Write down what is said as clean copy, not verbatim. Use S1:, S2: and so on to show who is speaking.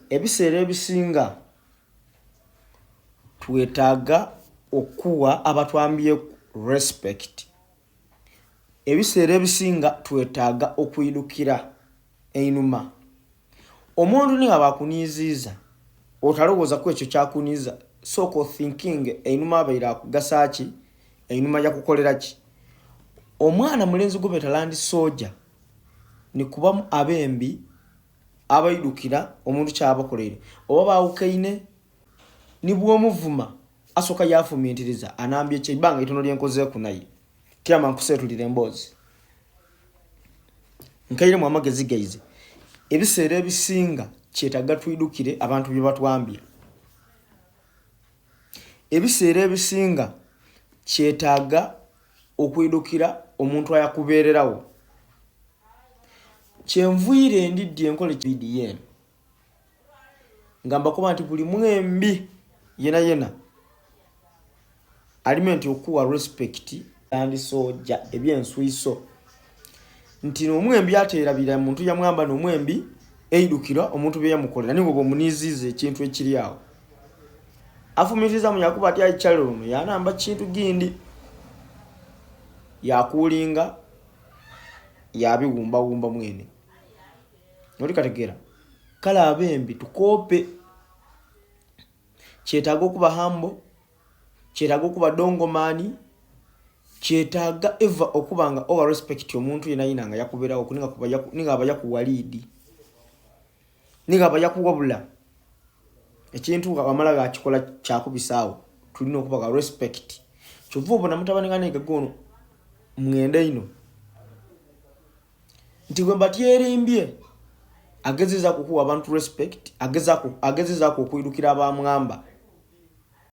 S1: ebiseera ebisinga twetaaga okuwa abatwambye respect. Ebiseera ebisinga twetaaga okuyidukira einuma. Omuntu ninga bakuniiziza otalowooza ku ekyo kyakuniiza soko thinking einuma abaira akugasa ki einuma ya kukolera ki. Omwana mulenzi gube talandi soja ni kuba abembi abayidukira omuntu kyabakolere oba baawukaine ni bw'omuvuma asoka yafumintiriza anambye kyibanga itono lyenkozeeku naye tyama nkusetulira emboozi nkaire mu amagezi gaize. Ebiseera ebisinga kyetaaga twidukire abantu bye batwambye. Ebiseera ebisinga kyetaaga okwidukira omuntu ayakubeererawo. Kyenvuire ndidde enkole BDN ngamba kuba nti buli mwembi yena alimenti okuwa respect and soja ebyensuiso nti omwembi ateerabira muntu yamwamba n'omwembi eidukira omuntu bye yamukolera ningo bomunizize ekintu ekiri awo afumiriza mu yakuba ati ayikyalo ono yanamba kintu gindi yakulinga yabiwumba wumba mwene noli kategera kala abembi tukope. Kyetaaga okuba hambo, kyetaaga okuba dongomani, kyetaaga eva okubanga over respect omuntu yina nga yakuberawo kuninga kuba ninga abayakuwa lead ninga abayakuwabula ekintu amala gakikola kyakubisaawo tulina okubaga respect. Kyova obona mutabani nga nega gono mwenda ino nti gwe batyerimbye agezeza kukuwa abantu respect agezeza ku okuyidukira abamwamba